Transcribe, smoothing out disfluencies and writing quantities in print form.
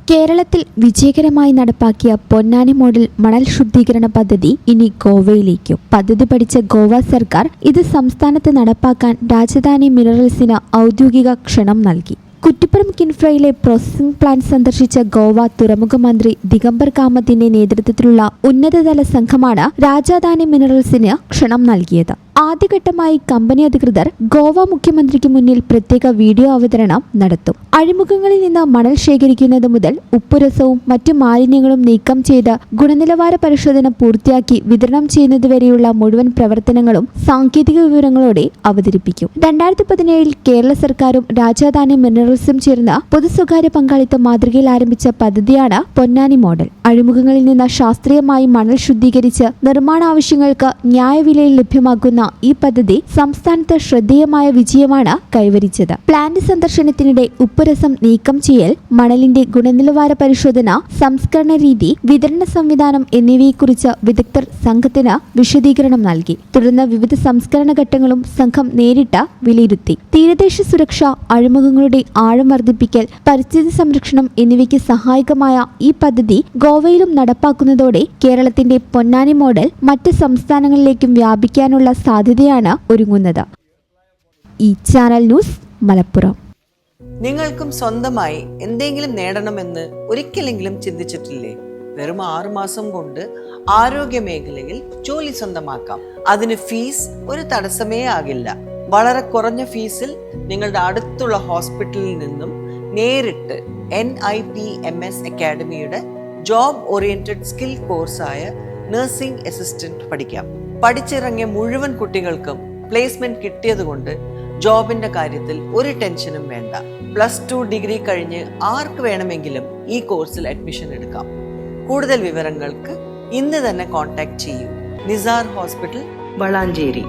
കേരളത്തിൽ വിജയകരമായി നടപ്പാക്കിയ പൊന്നാനി മോഡൽ മണൽ ശുദ്ധീകരണ പദ്ധതി ഇനി ഗോവയിലേക്കും. പദ്ധതി പഠിച്ച ഗോവ സർക്കാർ ഇത് സംസ്ഥാനത്ത് നടപ്പാക്കാൻ രാജധാനി മിനറൽസിന് ഔദ്യോഗിക ക്ഷണം നൽകി. കുറ്റിപ്പുറം കിൻഫ്രയിലെ പ്രോസസിംഗ് പ്ലാന്റ് സന്ദർശിച്ച ഗോവ തുറമുഖ മന്ത്രി ദിഗംബർ കാമത്തിന്റെ നേതൃത്വത്തിലുള്ള ഉന്നതതല സംഘമാണ് രാജധാനി മിനറൽസിന് ക്ഷണം നൽകിയത്. ആദ്യഘട്ടമായി കമ്പനി അധികൃതർ ഗോവ മുഖ്യമന്ത്രിക്ക് മുന്നിൽ പ്രത്യേക വീഡിയോ അവതരണം നടത്തും. അഴിമുഖങ്ങളിൽ നിന്ന് മണൽ ശേഖരിക്കുന്നത് മുതൽ ഉപ്പുരസവും മറ്റു മാലിന്യങ്ങളും നീക്കം ചെയ്ത് ഗുണനിലവാര പരിശോധന പൂർത്തിയാക്കി വിതരണം ചെയ്യുന്നതുവരെയുള്ള മുഴുവൻ പ്രവർത്തനങ്ങളും സാങ്കേതിക വിവരങ്ങളോടെ അവതരിപ്പിക്കും. 2017 കേരള സർക്കാരും രാജധാനി മിനറൽസും ചേർന്ന് പൊതു സ്വകാര്യ പങ്കാളിത്ത മാതൃകയിൽ ആരംഭിച്ച പദ്ധതിയാണ് പൊന്നാനി മോഡൽ. അഴിമുഖങ്ങളിൽ നിന്ന് ശാസ്ത്രീയമായി മണൽ ശുദ്ധീകരിച്ച് നിർമ്മാണ ആവശ്യങ്ങൾക്ക് ന്യായവിലയിൽ ലഭ്യമാക്കുന്ന ഈ പദ്ധതി സംസ്ഥാനത്ത് ശ്രദ്ധേയമായ വിജയമാണ് കൈവരിച്ചത്. പ്ലാന്റ് സന്ദർശനത്തിനിടെ ഉപ്പുരസം നീക്കം ചെയ്യൽ, മണലിന്റെ ഗുണനിലവാര പരിശോധന, സംസ്കരണ രീതി, വിതരണ സംവിധാനം എന്നിവയെക്കുറിച്ച് വിദഗ്ധർ സംഘത്തിന് വിശദീകരണം നൽകി. തുടർന്ന് വിവിധ സംസ്കരണ ഘട്ടങ്ങളും സംഘം നേരിട്ട് വിലയിരുത്തി. തീരദേശ സുരക്ഷ, അഴിമുഖങ്ങളുടെ ആഴം വർദ്ധിപ്പിക്കൽ, പരിസ്ഥിതി സംരക്ഷണം എന്നിവയ്ക്ക് സഹായകമായ ഈ പദ്ധതി ഗോവയിലും നടപ്പാക്കുന്നതോടെ കേരളത്തിന്റെ പൊന്നാനി മോഡൽ മറ്റ് സംസ്ഥാനങ്ങളിലേക്കും വ്യാപിക്കാനുള്ള സാധ്യതയാണ് ഒരുങ്ങുന്നത്. ഈ ചാനൽ ന്യൂസ് മലപ്പുറം. നിങ്ങൾക്കും സ്വന്തമായി എന്തെങ്കിലും നേടണമെന്ന് ഒരിക്കലെങ്കിലും ചിന്തിച്ചിട്ടില്ലേ? വെറും 6 മാസം കൊണ്ട് ആരോഗ്യ മേഖലയിൽ ജോലി സ്വന്തമാക്കാം. അതിന് ഫീസ് ഒരു തടസ്സമേ ആകില്ല. വളരെ കുറഞ്ഞ ഫീസിൽ നിങ്ങളുടെ അടുത്തുള്ള ഹോസ്പിറ്റലിൽ നിന്നും നേരിട്ട് NIPMS അക്കാഡമിയുടെ ജോബ് ഓറിയന്റഡ് സ്കിൽ കോഴ്സായ നഴ്സിംഗ് അസിസ്റ്റന്റ് പഠിക്കാം. പഠിച്ചിറങ്ങിയ മുഴുവൻ കുട്ടികൾക്കും പ്ലേസ്മെന്റ് കിട്ടിയതുകൊണ്ട് ജോബിന്റെ കാര്യത്തിൽ ഒരു ടെൻഷനും വേണ്ട. +2 ഡിഗ്രി കഴിഞ്ഞ് ആർക്ക് വേണമെങ്കിലും ഈ കോഴ്സിൽ അഡ്മിഷൻ എടുക്കാം. കൂടുതൽ വിവരങ്ങൾക്ക് ഇന്ന് തന്നെ കോൺടാക്ട് ചെയ്യൂ. നിസാർ ഹോസ്പിറ്റൽ, വളാഞ്ചേരി.